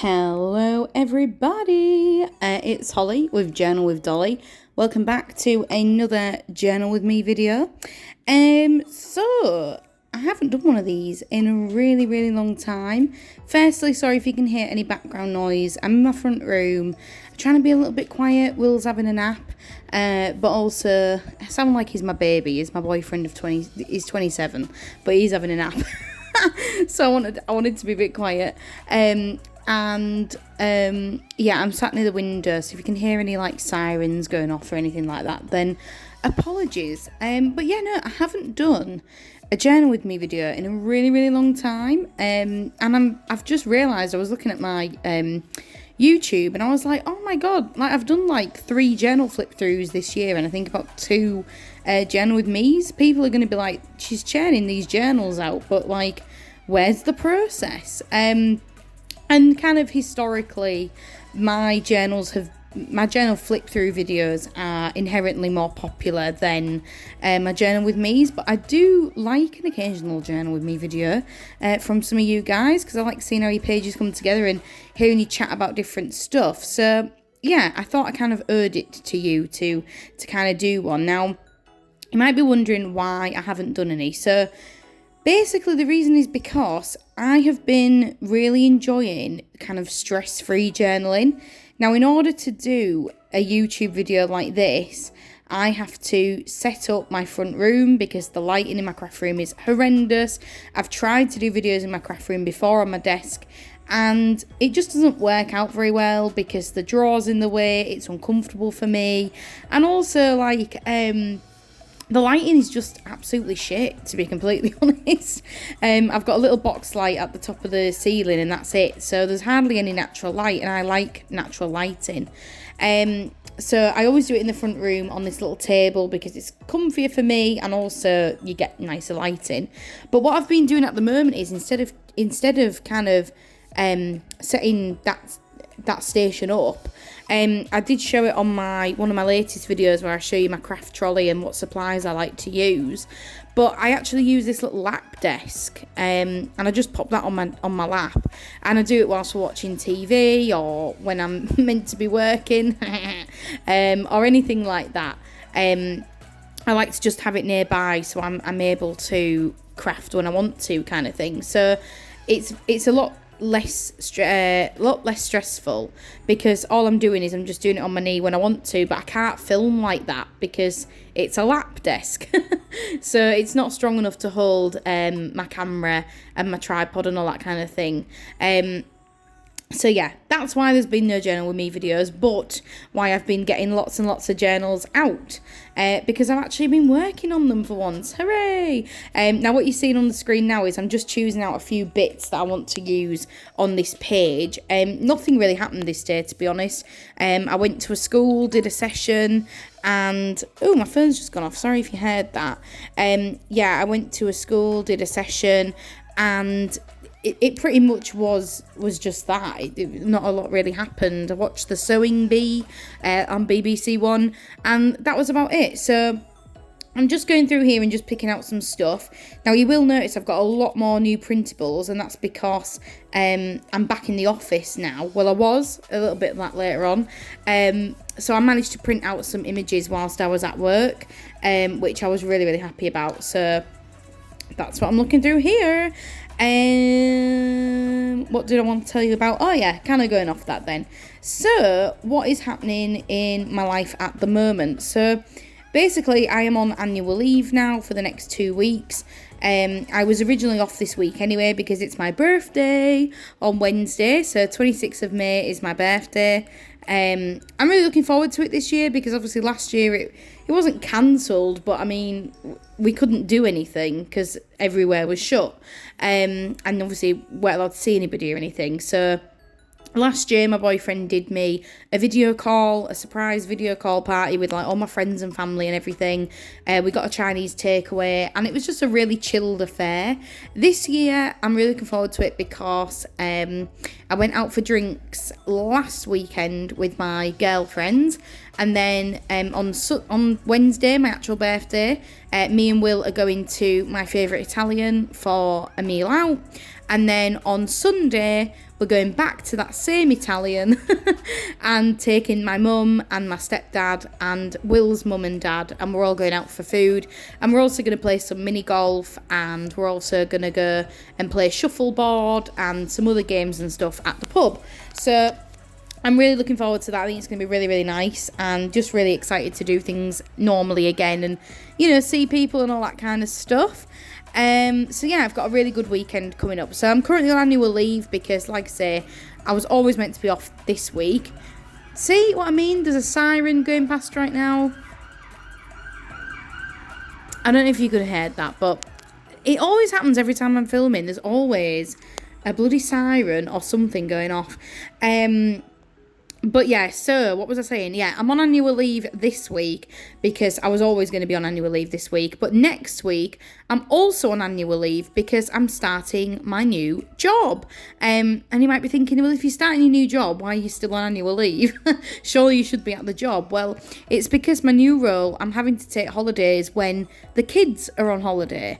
Hello it's Holly with Journal with Dolly. Welcome back to another Journal with Me video. So I haven't done one of these in a really long time. Firstly, sorry if you can hear any background noise. I'm in my front room. I'm trying to be a little bit quiet. Will's having a nap. But also, I sound like he's my baby. He's my boyfriend of 20. He's 27, but he's having a nap. So I wanted to be a bit quiet. I'm sat near the window, so if you can hear any like sirens going off or anything like that, then apologies. But yeah, no, I haven't done a Journal with Me video in a really long time. And I've just realised I was looking at my YouTube and I was like, oh my god, like I've done like 3 journal flip throughs this year, and I think about 2 Journal with Me's. People are going to be like, she's churning these journals out, but like, where's the process? And kind of historically, my journal flip through videos are inherently more popular than my Journal with Me's, but I do like an occasional Journal with Me video from some of you guys, because I like seeing how your pages come together and hearing you chat about different stuff. So yeah, I thought I kind of owed it to you to kind of do one. Now, you might be wondering why I haven't done any. So basically, the reason is because I have been really enjoying kind of stress-free journaling. Now, in order to do a YouTube video like this, I have to set up my front room because the lighting in my craft room is horrendous. I've tried to do videos in my craft room before on my desk, and it just doesn't work out very well because the drawers in the way, it's uncomfortable for me, and also like the lighting is just absolutely shit, to be completely honest. I've got a little box light at the top of the ceiling and that's it. So there's hardly any natural light, and I like natural lighting. So I always do it in the front room on this little table because it's comfier for me, and also you get nicer lighting. But what I've been doing at the moment is instead of kind of setting that station up, I did show it on one of my latest videos where I show you my craft trolley and what supplies I like to use. But I actually use this little lap desk, and I just pop that on my lap, and I do it whilst we're watching TV or when I'm meant to be working, or anything like that. I like to just have it nearby so I'm able to craft when I want to, kind of thing. So it's a lot less stressful because all I'm doing is I'm just doing it on my knee when I want to, but I can't film like that because it's a lap desk. So it's not strong enough to hold my camera and my tripod and all that kind of thing. So yeah, that's why there's been no Journal with Me videos, but why I've been getting lots and lots of journals out, because I've actually been working on them for once. Hooray! Now what you're seeing on the screen now is I'm just choosing out a few bits that I want to use on this page. Nothing really happened this day, to be honest. I went to a school, did a session, and oh, my phone's just gone off. Sorry if you heard that. I went to a school, did a session, and it pretty much was just that. Not a lot really happened. I watched The Sewing Bee on BBC One, and that was about it. So I'm just going through here and just picking out some stuff. Now, you will notice I've got a lot more new printables, and that's because I'm back in the office now. Well, I was a little bit of that later on. So I managed to print out some images whilst I was at work, which I was really happy about. So that's what I'm looking through here. What did I want to tell you about? Oh yeah, kind of going off that then. So what is happening in my life at the moment? So basically, I am on annual leave now for the next 2 weeks. I was originally off this week anyway because it's my birthday on Wednesday. So 26th of May is my birthday. I'm really looking forward to it this year because obviously last year it wasn't cancelled, but I mean, we couldn't do anything because everywhere was shut. And obviously weren't allowed to see anybody or anything. So last year, my boyfriend did me a surprise video call party with like all my friends and family and everything. We got a Chinese takeaway, and it was just a really chilled affair. This year, I'm really looking forward to it because I went out for drinks last weekend with my girlfriends, and then on Wednesday, my actual birthday, me and Will are going to my favourite Italian for a meal out. And then on Sunday, we're going back to that same Italian and taking my mum and my stepdad and Will's mum and dad, and we're all going out for food. And we're also going to play some mini golf, and we're also going to go and play shuffleboard and some other games and stuff at the pub. So I'm really looking forward to that. I think it's going to be really, really nice, and just really excited to do things normally again and, you know, see people and all that kind of stuff. So yeah, I've got a really good weekend coming up. So I'm currently on annual leave because, like I say, I was always meant to be off this week. See what I mean? There's a siren going past right now. I don't know if you could have heard that, but it always happens every time I'm filming. There's always a bloody siren or something going off. But yeah, so what was I saying? Yeah, I'm on annual leave this week because I was always going to be on annual leave this week. But next week, I'm also on annual leave because I'm starting my new job. And you might be thinking, well, if you're starting your new job, why are you still on annual leave? Surely you should be at the job. Well, it's because my new role, I'm having to take holidays when the kids are on holiday,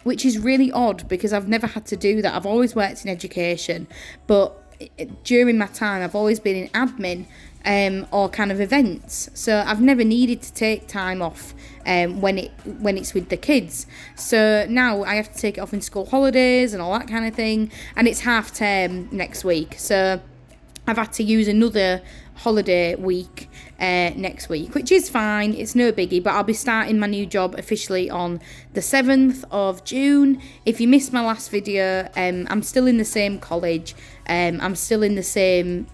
which is really odd because I've never had to do that. I've always worked in education, but during my time I've always been in admin or kind of events, so I've never needed to take time off when it's with the kids. So now I have to take it off in school holidays and all that kind of thing, and it's half term next week, so I've had to use another holiday week next week, which is fine. It's no biggie, but I'll be starting my new job officially on the 7th of June. If you missed my last video, I'm still in the same college. I'm still in the same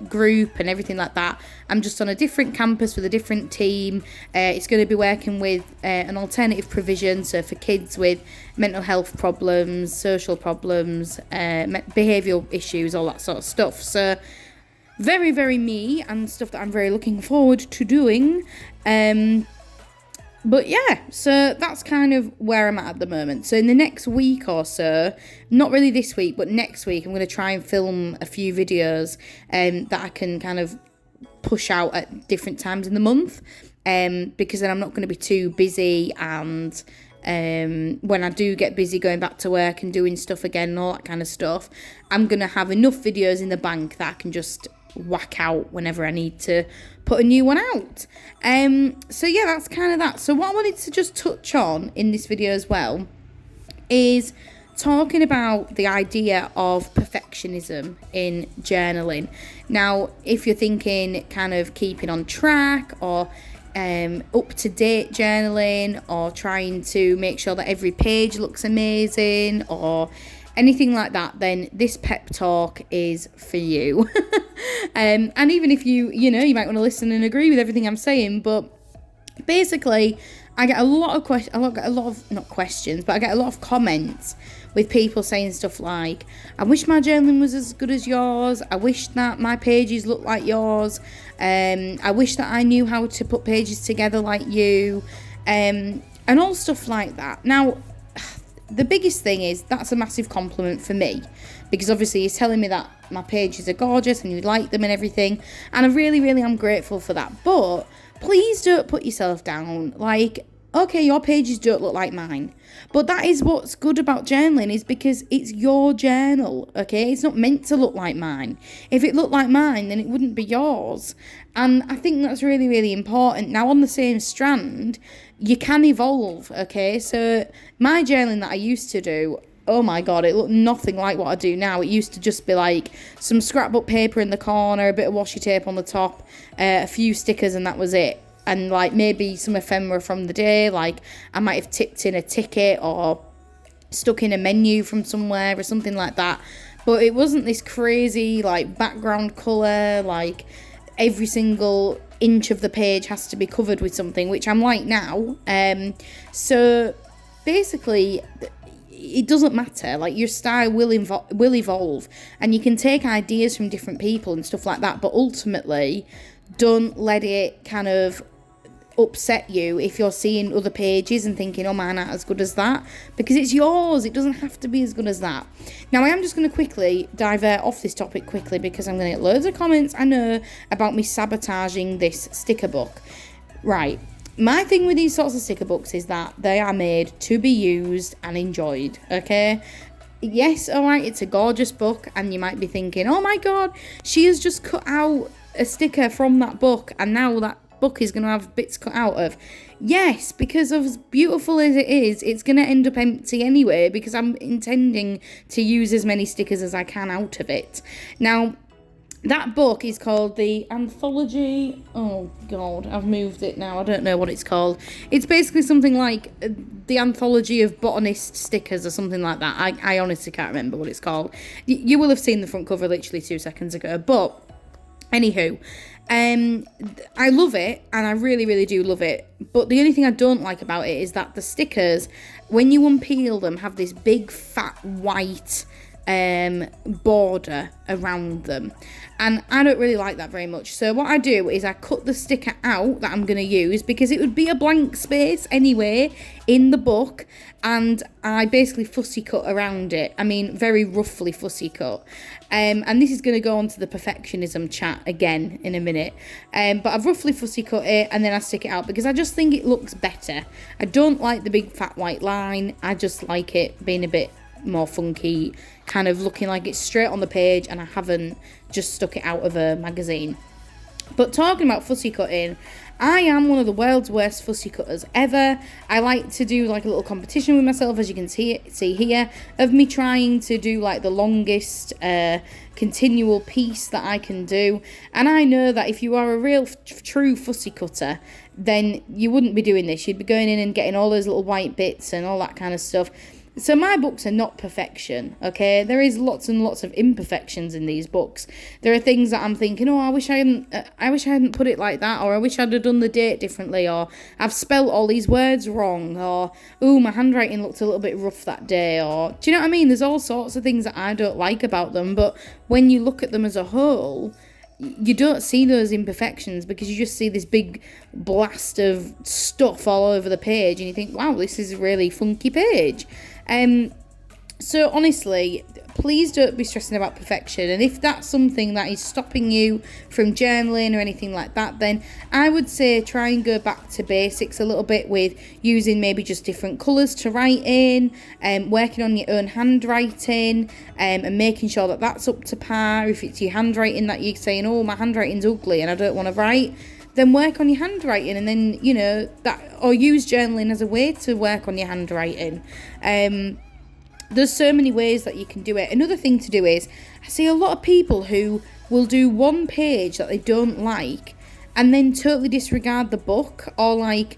group and everything like that. I'm just on a different campus with a different team. It's going to be working with an alternative provision, so for kids with mental health problems, social problems, behavioural issues, all that sort of stuff. So very, very me, and stuff that I'm very looking forward to doing. But yeah, so that's kind of where I'm at the moment. So in the next week or so, not really this week, but next week, I'm going to try and film a few videos that I can kind of push out at different times in the month, because then I'm not going to be too busy, and when I do get busy going back to work and doing stuff again and all that kind of stuff, I'm going to have enough videos in the bank that I can just whack out whenever I need to put a new one out. So yeah, that's kind of that. So what I wanted to just touch on in this video as well is talking about the idea of perfectionism in journaling. Now, if you're thinking kind of keeping on track or up-to-date journaling, or trying to make sure that every page looks amazing, or anything like that, then this pep talk is for you. And even if you might want to listen and agree with everything I'm saying, but basically I get a lot of comments with people saying stuff like, I wish my journaling was as good as yours, I wish that my pages looked like yours, I wish that I knew how to put pages together like you, and all stuff like that. Now, the biggest thing is that's a massive compliment for me, because obviously he's telling me that my pages are gorgeous and you like them and everything, and I really, really am grateful for that. But please don't put yourself down. Like, okay, your pages don't look like mine, but that is what's good about journaling, is because it's your journal, okay? It's not meant to look like mine. If it looked like mine, then it wouldn't be yours. And I think that's really, really important. Now, on the same strand, you can evolve, okay? So my journaling that I used to do, oh my God, it looked nothing like what I do now. It used to just be like some scrapbook paper in the corner, a bit of washi tape on the top, a few stickers, and that was it. And like maybe some ephemera from the day, like I might have tipped in a ticket or stuck in a menu from somewhere or something like that. But it wasn't this crazy like background colour, like every single inch of the page has to be covered with something, which I'm like now. So basically, it doesn't matter. Like, your style will evolve, and you can take ideas from different people and stuff like that, but ultimately don't let it kind of upset you if you're seeing other pages and thinking, oh, mine aren't as good as that, because it's yours. It doesn't have to be as good as that. Now, I am just going to quickly divert off this topic quickly, because I'm going to get loads of comments, I know, about me sabotaging this sticker book. Right, my thing with these sorts of sticker books is that they are made to be used and enjoyed, okay? yes, all right, it's a gorgeous book, and you might be thinking, oh my God, she has just cut out a sticker from that book, and now that book is going to have bits cut out of. Yes, because as beautiful as it is, it's going to end up empty anyway, because I'm intending to use as many stickers as I can out of it. Now, that book is called The Anthology. Oh, God, I've moved it now. I don't know what it's called. It's basically something like The Anthology of Botanist Stickers or something like that. I honestly can't remember what it's called. You will have seen the front cover literally 2 seconds ago. But, anywho, I love it, and I really, really do love it. But the only thing I don't like about it is that the stickers, when you unpeel them, have this big, fat, white border around them, and I don't really like that very much. So what I do is I cut the sticker out that I'm going to use, because it would be a blank space anyway in the book, and I basically fussy cut around it. I mean, very roughly fussy cut. And this is going to go on to the perfectionism chat again in a minute. But I've roughly fussy cut it, and then I stick it out because I just think it looks better. I don't like the big fat white line. I just like it being a bit more funky, kind of looking like it's straight on the page, and I haven't just stuck it out of a magazine. But talking about fussy cutting, I am one of the world's worst fussy cutters ever. I like to do like a little competition with myself, as you can see here, of me trying to do like the longest continual piece that I can do. And I know that if you are a real true fussy cutter, then you wouldn't be doing this. You'd be going in and getting all those little white bits and all that kind of stuff. So my books are not perfection, okay? There is lots and lots of imperfections in these books. There are things that I'm thinking, oh, I wish I hadn't put it like that, or I wish I'd have done the date differently, or I've spelt all these words wrong, or, ooh, my handwriting looked a little bit rough that day, or, do you know what I mean? There's all sorts of things that I don't like about them, but when you look at them as a whole, you don't see those imperfections, because you just see this big blast of stuff all over the page, and you think, wow, this is a really funky page. So honestly, please don't be stressing about perfection, and if that's something that is stopping you from journaling or anything like that, then I would say try and go back to basics a little bit with using maybe just different colours to write in, working on your own handwriting, and making sure that that's up to par. If it's your handwriting that you're saying, oh, my handwriting's ugly and I don't want to write, then work on your handwriting, and then, you know, that, or use journaling as a way to work on your handwriting. There's so many ways that you can do it. Another thing to do is, I see a lot of people who will do one page that they don't like and then totally disregard the book, or like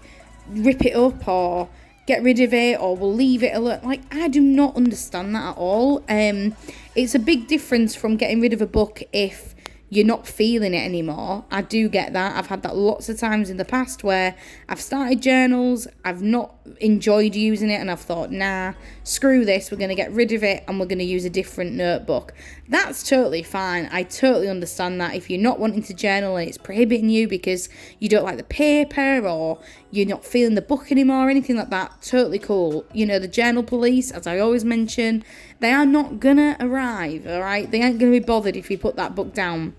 rip it up or get rid of it, or will leave it alone. Like, I do not understand that at all. It's a big difference from getting rid of a book if you're not feeling it anymore. I do get that. I've had that lots of times in the past where I've started journals, I've not enjoyed using it, and I've thought, nah, screw this, we're going to get rid of it and we're going to use a different notebook. That's totally fine. I totally understand that. If you're not wanting to journal and it's prohibiting you because you don't like the paper, or you're not feeling the book anymore or anything like that, totally cool. You know, the journal police, as I always mention, they are not gonna arrive, all right? They aren't gonna be bothered if you put that book down.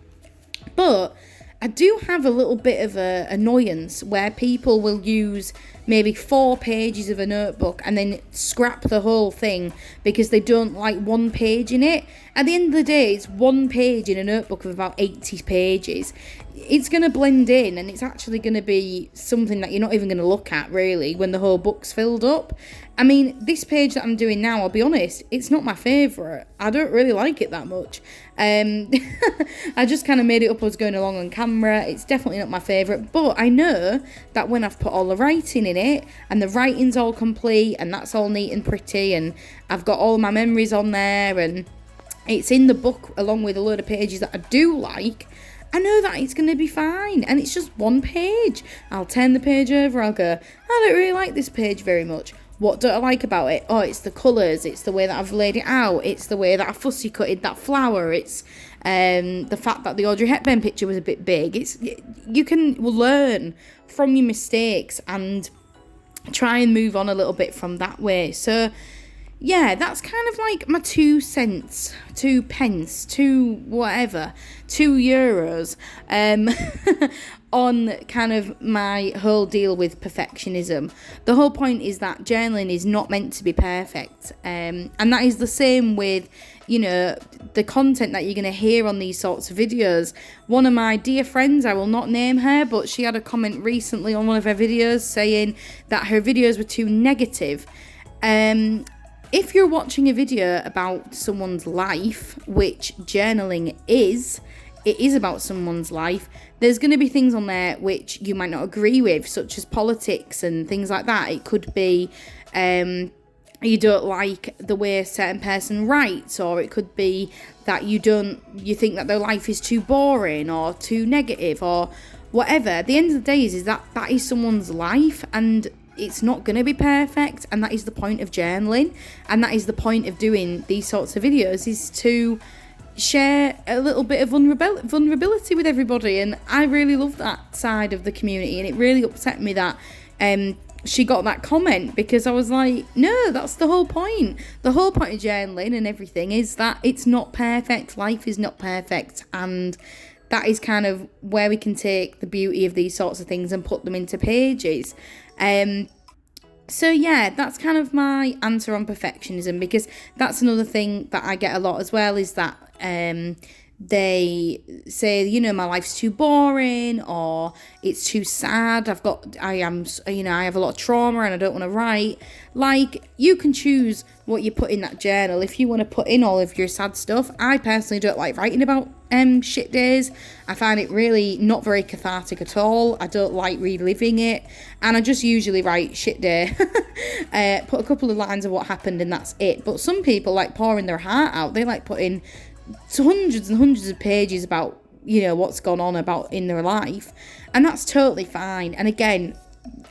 But I do have a little bit of a annoyance where people will use maybe 4 pages of a notebook and then scrap the whole thing because they don't like one page in it. At the end of the day, it's one page in a notebook of about 80 pages. It's going to blend in, and it's actually going to be something that you're not even going to look at, really, when the whole book's filled up. I mean, this page that I'm doing now, I'll be honest, it's not my favourite. I don't really like it that much. I just kind of made it up as I was going along on camera. It's definitely not my favourite, but I know that when I've put all the writing in it, and the writing's all complete, and that's all neat and pretty, and I've got all my memories on there, and it's in the book along with a load of pages that I do like, I know that it's going to be fine, and it's just one page. I'll turn the page over, I'll go, I don't really like this page very much. What don't I like about it? Oh, it's the colours, it's the way that I've laid it out, it's the way that I fussy cutted that flower, it's the fact that the Audrey Hepburn picture was a bit big. You can learn from your mistakes and try and move on a little bit from that way. So yeah, that's kind of like my 2 cents, 2 pence, two whatever, €2, on kind of my whole deal with perfectionism. The whole point is that journaling is not meant to be perfect, and that is the same with, you know, the content that you're going to hear on these sorts of videos. One of my dear friends, I will not name her, but she had a comment recently on one of her videos saying that her videos were too negative. If you're watching a video about someone's life, which journaling is, it is about someone's life, there's going to be things on there which you might not agree with, such as politics and things like that. It could be you don't like the way a certain person writes, or it could be that you think that their life is too boring or too negative or whatever. At the end of the day is that is someone's life, and it's not going to be perfect, and that is the point of journaling, and that is the point of doing these sorts of videos, is to share a little bit of vulnerability with everybody. And I really love that side of the community, and it really upset me that she got that comment, because I was like, no, that's the whole point. The whole point of journaling and everything is that it's not perfect. Life is not perfect, and that is kind of where we can take the beauty of these sorts of things and put them into pages. So yeah, that's kind of my answer on perfectionism, because that's another thing that I get a lot as well, is that they say, you know, my life's too boring, or it's too sad. I have a lot of trauma and I don't want to write. Like, you can choose what you put in that journal. If you want to put in all of your sad stuff, I personally don't like writing about shit days. I find it really not very cathartic at all. I don't like reliving it, and I just usually write shit day. Put a couple of lines of what happened, and that's it. But some people like pouring their heart out. They like putting hundreds and hundreds of pages about, you know, what's gone on about in their life, and that's totally fine. And again,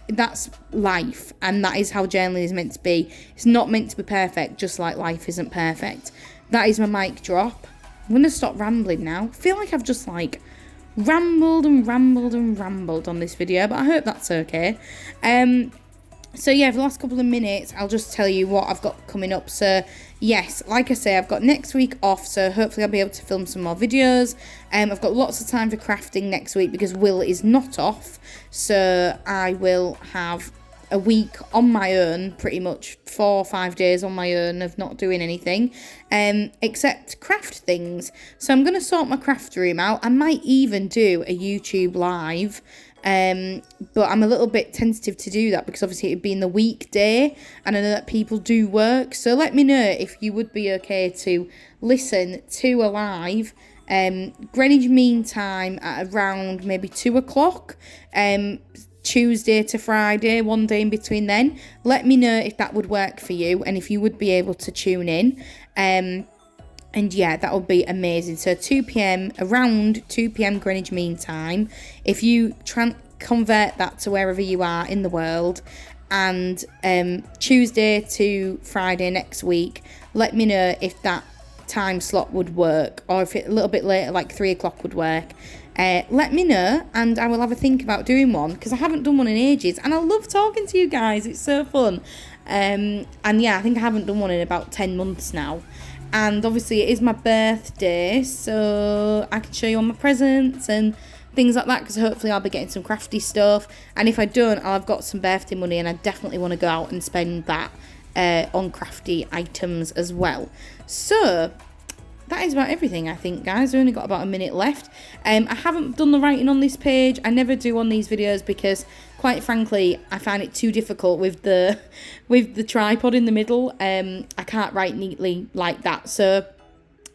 that's life, and that is how journaling is meant to be. It's not meant to be perfect, just like life isn't perfect. That is my mic drop. I'm gonna stop rambling now. I feel like I've just like rambled on this video, but I hope that's okay. So yeah, for the last couple of minutes, I'll just tell you what I've got coming up. So yes, like I say, I've got next week off, so hopefully I'll be able to film some more videos. I've got lots of time for crafting next week because Will is not off, so I will have a week on my own, pretty much 4 or 5 days on my own of not doing anything, except craft things. So I'm going to sort my craft room out. I might even do a YouTube live, but I'm a little bit tentative to do that because obviously it'd be in the weekday, and I know that people do work. So let me know if you would be okay to listen to a live Greenwich Mean Time at around maybe 2 o'clock, Tuesday to Friday, one day in between then. Let me know if that would work for you and if you would be able to tune in. And yeah, that would be amazing. So 2 p.m, around 2 p.m. Greenwich Mean Time. If you convert that to wherever you are in the world, and Tuesday to Friday next week, let me know if that time slot would work, or if it a little bit later, like 3 o'clock, would work. Let me know, and I will have a think about doing one, because I haven't done one in ages, and I love talking to you guys. It's so fun. And yeah, I think I haven't done one in about 10 months now. And obviously it is my birthday, so I can show you all my presents and things like that, because hopefully I'll be getting some crafty stuff. And if I don't, I've got some birthday money, and I definitely want to go out and spend that on crafty items as well. So that is about everything, I think, guys. I've only got about a minute left. I haven't done the writing on this page. I never do on these videos because, quite frankly, I find it too difficult with the tripod in the middle. I can't write neatly like that. So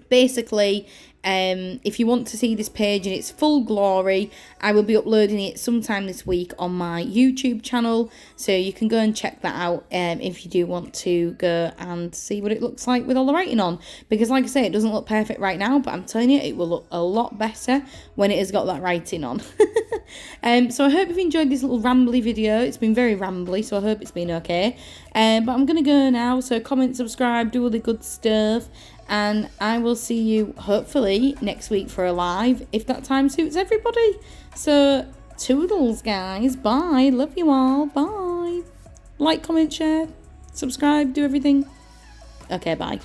basically, if you want to see this page in its full glory, I will be uploading it sometime this week on my YouTube channel, so you can go and check that out if you do want to go and see what it looks like with all the writing on, because like I say, it doesn't look perfect right now, but I'm telling you, it will look a lot better when it has got that writing on. So I hope you've enjoyed this little rambly video. It's been very rambly, so I hope it's been okay. But I'm gonna go now, so comment, subscribe, do all the good stuff, and I will see you hopefully next week for a live, if that time suits everybody. So toodles, guys. Bye. Love you all. Bye. Like, comment, share, subscribe, do everything. Okay, bye.